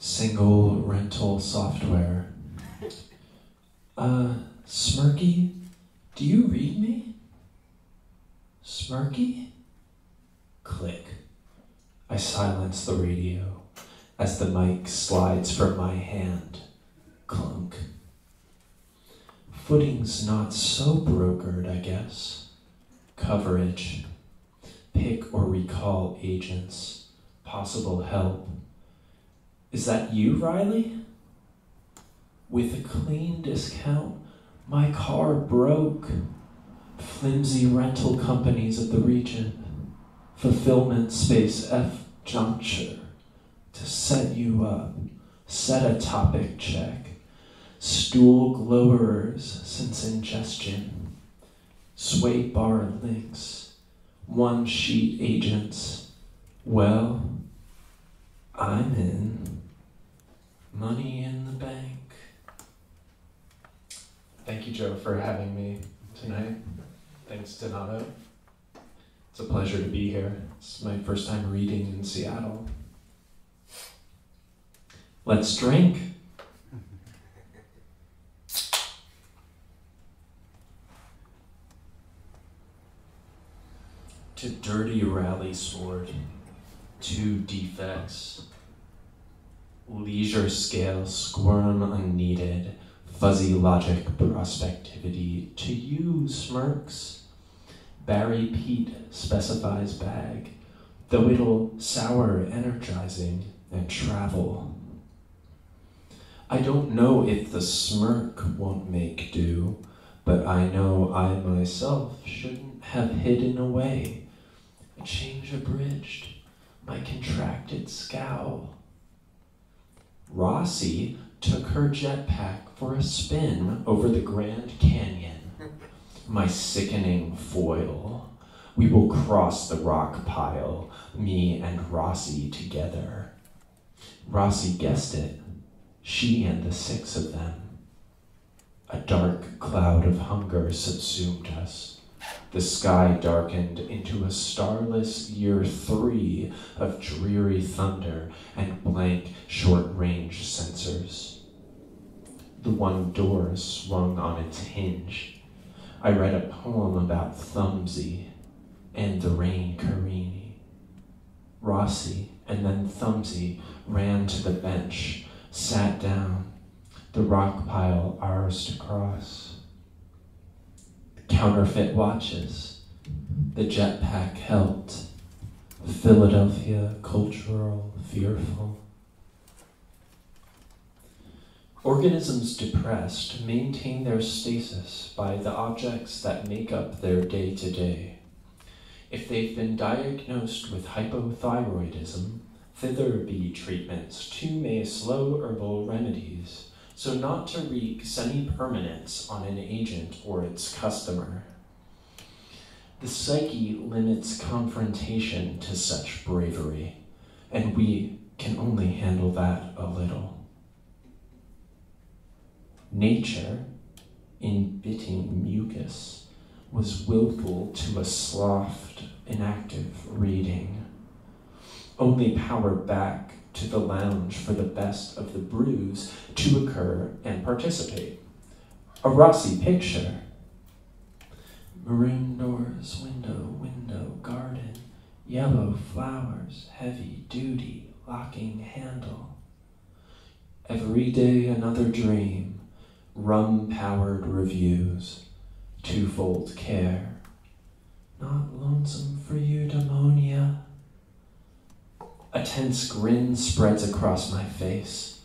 single rental software. Smirky, do you read me? Smirky? Click. I silence the radio as the mic slides from my hand. Clunk. Footing's not so brokered, I guess. Coverage. Pick or recall agents. Possible help. Is that you, Riley? With a clean discount, my car broke. Flimsy rental companies of the region. Fulfillment space F juncture. To set you up. Set a topic check. Stool glowers since ingestion. Sway bar links. One sheet agents. Well, I'm in. Money in the bank. Thank you, Joe, for having me tonight. Thanks, Donato. It's a pleasure to be here. It's my first time reading in Seattle. Let's drink. To dirty rally sword, 2 defects. Leisure scale squirm unneeded, fuzzy logic prospectivity. To you, smirks. Barry Pete specifies bag, though it'll sour energizing and travel. I don't know if the smirk won't make do, but I know I myself shouldn't have hidden away. A change abridged, my contracted scowl. Rossy took her jetpack for a spin over the Grand Canyon. My sickening foil. We will cross the rock pile, me and Rossy together. Rossy guessed it, she and the 6 of them. A dark cloud of hunger subsumed us. The sky darkened into a starless year 3 of dreary thunder and blank short-range sensors. The one door swung on its hinge. I read a poem about Thumbsy and the rain Carini. Rossy and then Thumbsy ran to the bench, sat down, the rock pile ours to cross. Counterfeit watches, the jetpack helped. Philadelphia cultural fearful. Organisms depressed maintain their stasis by the objects that make up their day-to-day. If they've been diagnosed with hypothyroidism, thither be treatments, too may slow herbal remedies, so not to wreak semi-permanence on an agent or its customer. The psyche limits confrontation to such bravery, and we can only handle that a little. Nature, in bitting mucus, was willful to a sloughed, inactive reading, only powered back to the lounge for the best of the brews to occur and participate. A Rossy picture. Maroon doors, window, garden, yellow flowers, heavy duty, locking handle. Every day another dream, rum-powered reviews, twofold care. Not lonesome for you, Demonia? A tense grin spreads across my face.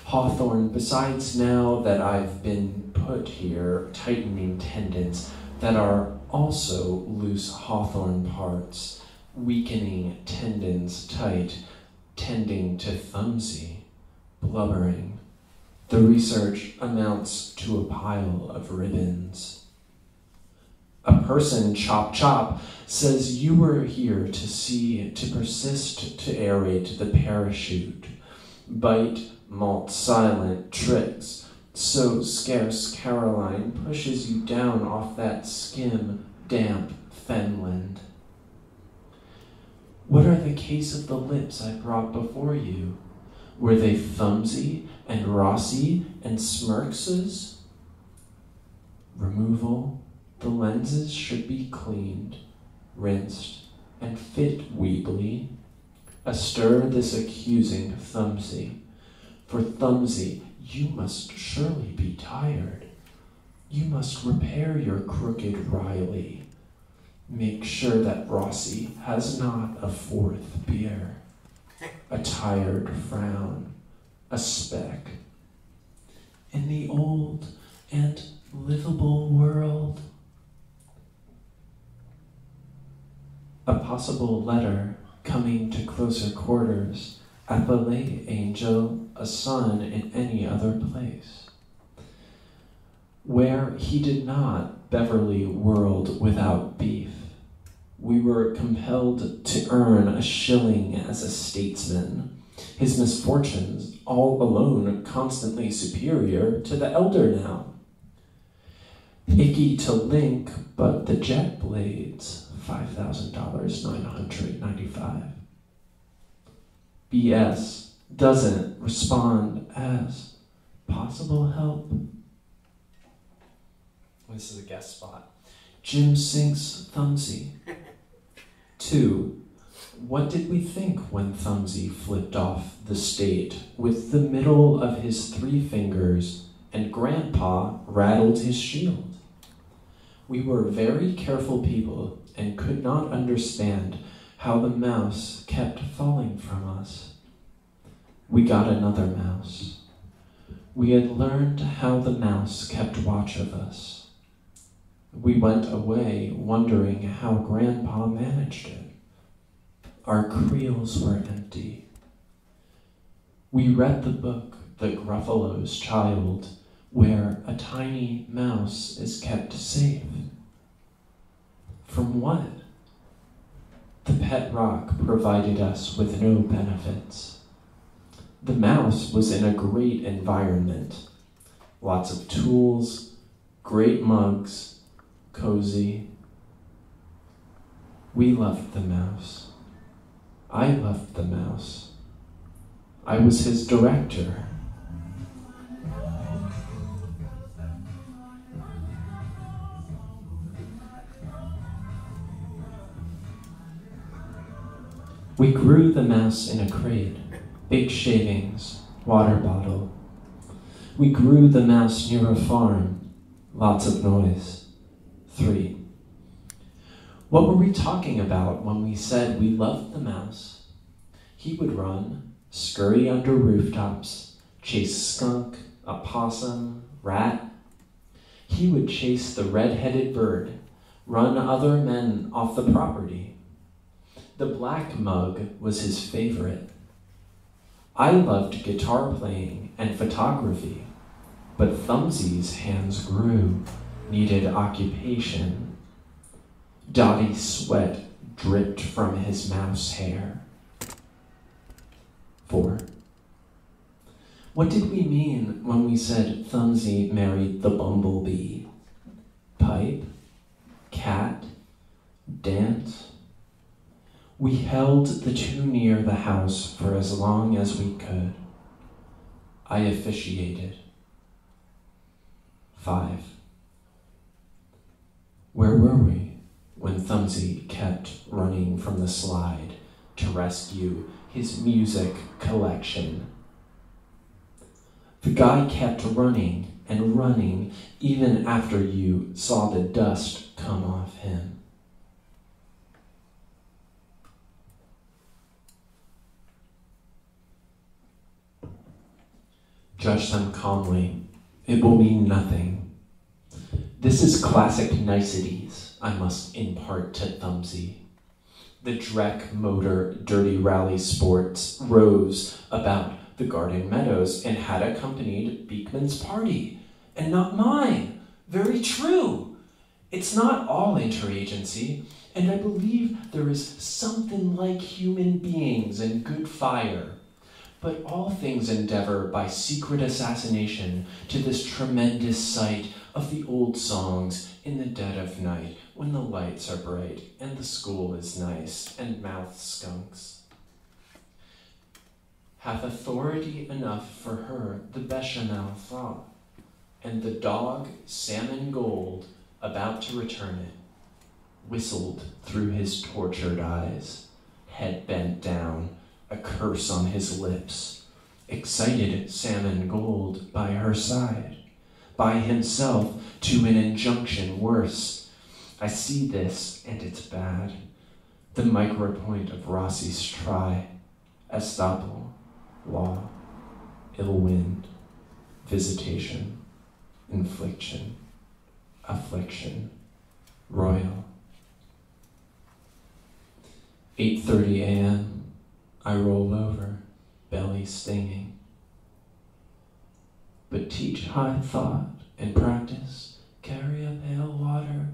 Hawthorne, besides now that I've been put here, tightening tendons that are also loose Hawthorne parts, weakening tendons tight, tending to Thumbsy, blubbering. The research amounts to a pile of ribbons. A person, Chop Chop, says you were here to see, to persist, to aerate the parachute. Bite, malt, silent tricks. So scarce Caroline pushes you down off that skim, damp fenland. What are the case of the lips I brought before you? Were they Thumbsy and Rossy and Smirkses? Removal. The lenses should be cleaned, rinsed, and fit weebly. Astir this accusing Thumbsy. For Thumbsy, you must surely be tired. You must repair your crooked Riley. Make sure that Rossy has not a fourth beer. A tired frown, a speck. In the old and livable world. A possible letter coming to closer quarters at the late angel, a son in any other place. Where he did not Beverly world without beef. We were compelled to earn a shilling as a statesman, his misfortunes all alone constantly superior to the elder now. Icky to link, but the jet blades, $5,995. BS doesn't respond as possible help. This is a guest spot. Jim sinks Thumbsy. 2. What did we think when Thumbsy flipped off the state with the middle of his 3 fingers and Grandpa rattled his shield? We were very careful people and could not understand how the mouse kept falling from us. We got another mouse. We had learned how the mouse kept watch of us. We went away wondering how Grandpa managed it. Our creels were empty. We read the book, The Gruffalo's Child, where a tiny mouse is kept safe. From what? The pet rock provided us with no benefits. The mouse was in a great environment. Lots of tools, great mugs, cozy. We loved the mouse. I loved the mouse. I was his director. We grew the mouse in a crate, big shavings, water bottle. We grew the mouse near a farm, lots of noise. 3. What were we talking about when we said we loved the mouse? He would run, scurry under rooftops, chase skunk, a possum, rat. He would chase the red-headed bird, run other men off the property. The black mug was his favorite. I loved guitar playing and photography, but Thumbsy's hands grew, needed occupation. Dotty sweat dripped from his mouse hair. 4. What did we mean when we said Thumbsy married the bumblebee? Pipe? Cat? Dance? We held the 2 near the house for as long as we could. I officiated. 5. Where were we when Thumbsy kept running from the slide to rescue his music collection? The guy kept running and running even after you saw the dust come off him. Judge them calmly. It will mean nothing. This is classic niceties I must impart to Thumbsy. The Drek motor dirty rally sports rose about the garden meadows and had accompanied Beekman's party, and not mine. Very true. It's not all interagency, and I believe there is something like human beings and good fire. But all things endeavor by secret assassination to this tremendous sight of the old songs in the dead of night, when the lights are bright and the school is nice and mouth skunks. hath authority enough for her, the bechamel thought, and the dog, salmon gold, about to return it, whistled through his tortured eyes, head bent down, a curse on his lips, excited salmon gold by her side, by himself to an injunction worse. I see this, and it's bad. The micropoint of Rossy's try, estoppel, law, ill wind, visitation, infliction, affliction, royal. 8:30 a.m. I roll over, belly stinging. But teach high thought and practice, carry a pail water,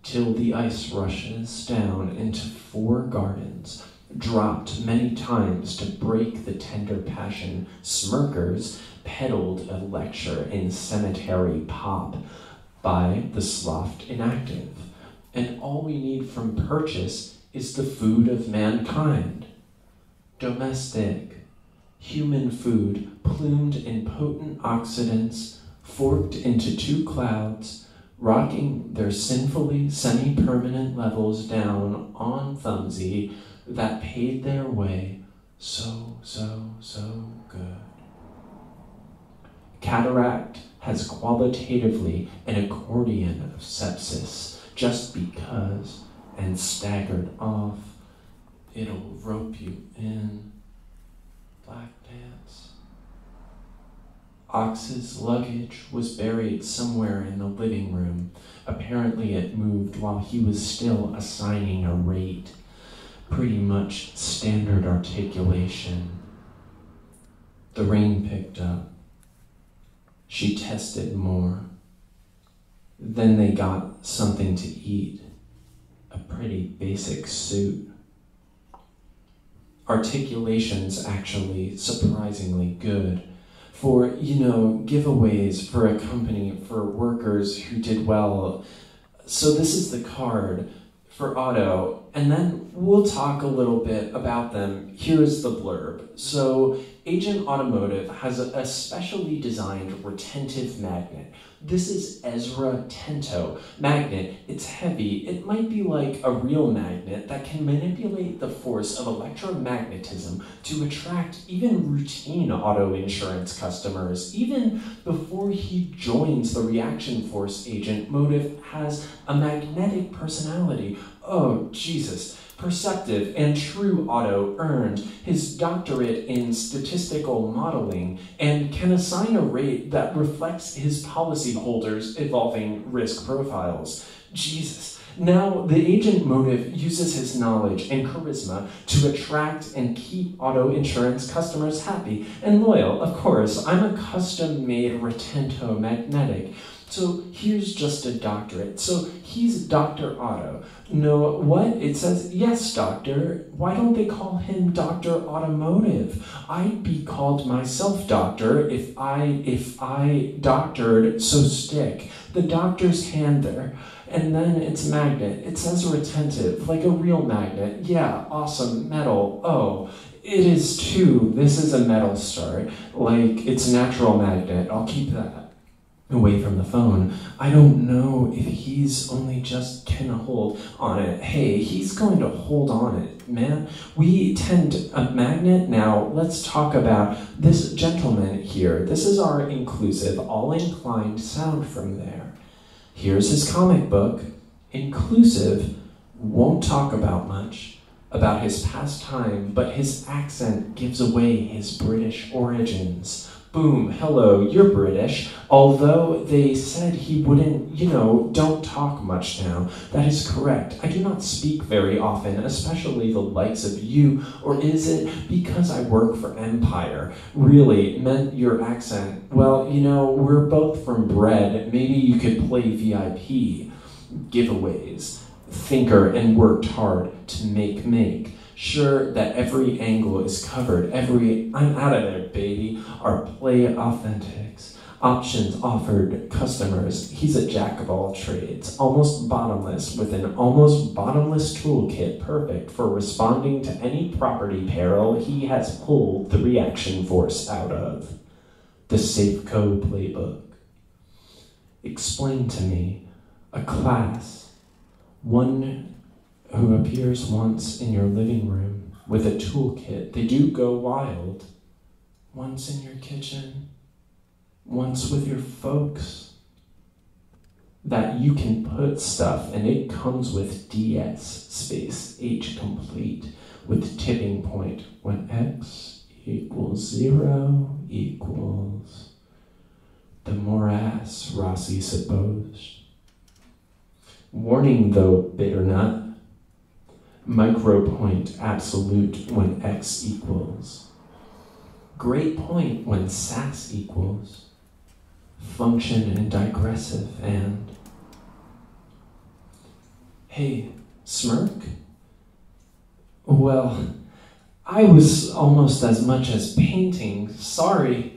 till the ice rushes down into 4 gardens, dropped many times to break the tender passion. Smirkers peddled a lecture in cemetery pop by the sloughed inactive. And all we need from purchase is the food of mankind. Domestic, human food, plumed in potent oxidants, forked into 2 clouds, rocking their sinfully semi-permanent levels down on Thumbsy that paid their way so good. Cataract has qualitatively an accordion of sepsis, just because, and staggered off, it'll rope you in. Black pants. Ox's luggage was buried somewhere in the living room. Apparently it moved while he was still assigning a rate. Pretty much standard articulation. The rain picked up. She tested more. Then they got something to eat. A pretty basic suit. Articulation's actually surprisingly good. For, giveaways for a company for workers who did well. So this is the card for Otto, and then we'll talk a little bit about them. Here's the blurb. So Agent Automotive has a specially designed retentive magnet. This is Ezra Tento magnet. It's heavy. It might be like a real magnet that can manipulate the force of electromagnetism to attract even routine auto insurance customers. Even before he joins the reaction force, Agent Motive has a magnetic personality. Oh, Jesus. Perceptive and true Otto earned his doctorate in statistical modeling and can assign a rate that reflects his policyholders' evolving risk profiles. Jesus. Now, the Agent Motive uses his knowledge and charisma to attract and keep auto insurance customers happy and loyal. Of course, I'm a custom-made Retento magnetic. So here's just a doctorate. So he's Dr. Otto. No, what? It says, yes, doctor. Why don't they call him Dr. Automotive? I'd be called myself doctor if I doctored, so stick. The doctor's hand there. And then it's magnet. It says retentive, like a real magnet. Yeah, awesome, metal. Oh, it is too. This is a metal star. Like, it's natural magnet. I'll keep that away from the phone. I don't know if he's only just can hold on it. Hey, he's going to hold on it, man. We tend a magnet. Now, let's talk about this gentleman here. This is our inclusive, all-inclined sound from there. Here's his comic book. Inclusive won't talk about much about his past time, but his accent gives away his British origins. Boom, hello, you're British. Although they said he wouldn't, don't talk much now. That is correct. I do not speak very often, especially the likes of you. Or is it because I work for Empire? Really, meant your accent. Well, we're both from Bread. Maybe you could play VIP. Giveaways. Thinker and worked hard to make. Sure that every angle is covered, I'm out of there, baby. Our play authentics. Options offered customers. He's a jack of all trades, almost bottomless, with an almost bottomless toolkit perfect for responding to any property peril he has pulled the reaction force out of. The Safeco playbook. Explain to me a class, one who appears once in your living room with a toolkit. They do go wild. Once in your kitchen, once with your folks. That you can put stuff, and it comes with DS space H complete with tipping point when X equals 0 equals the morass, Rossy supposed. Warning though, bitter nut. Micropoint absolute when X equals. Great point when SAS equals. Function and digressive and. Hey, smirk? Well, I was almost as much as painting. Sorry.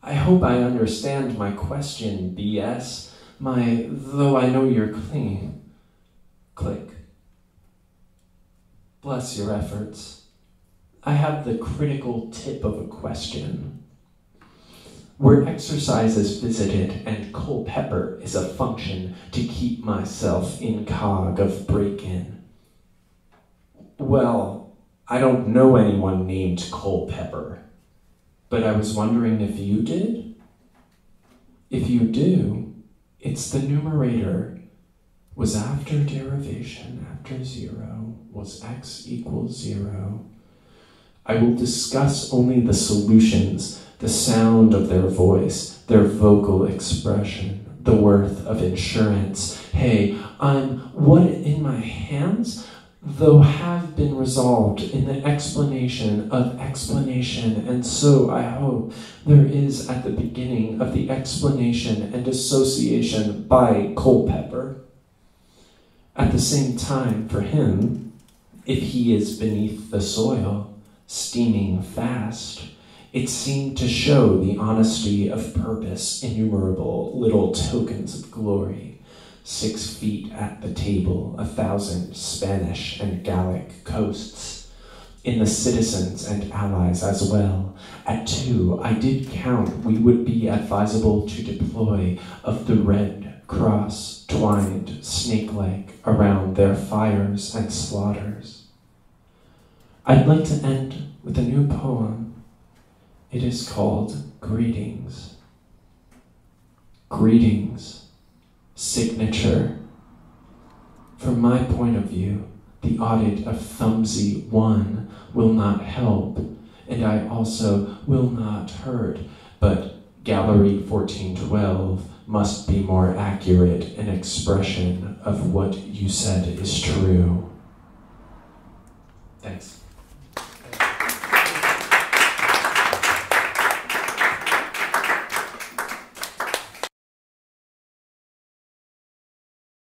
I hope I understand my question, BS. Though I know you're clean. Click. Bless your efforts. I have the critical tip of a question. Where exercise is visited and Culpeper is a function to keep myself incog of break-in. Well, I don't know anyone named Culpeper, but I was wondering if you did? If you do, it's the numerator was after derivation after 0 was x equals 0. I will discuss only the solutions, the sound of their voice, their vocal expression, the worth of insurance. Hey, I'm what in my hands, though have been resolved in the explanation of explanation, and so I hope there is at the beginning of the explanation and association by Culpeper. At the same time, for him, if he is beneath the soil, steaming fast, it seemed to show the honesty of purpose, innumerable little tokens of glory. 6 feet at the table, 1,000 Spanish and Gallic coasts, in the citizens and allies as well. At 2, I did count we would be advisable to deploy of the Red Cross twined snake-like around their fires and slaughters. I'd like to end with a new poem. It is called Greetings. Greetings, signature. From my point of view, the audit of Thumbsy 1 will not help, and I also will not hurt, but Gallery 1412 must be more accurate in expression of what you said is true.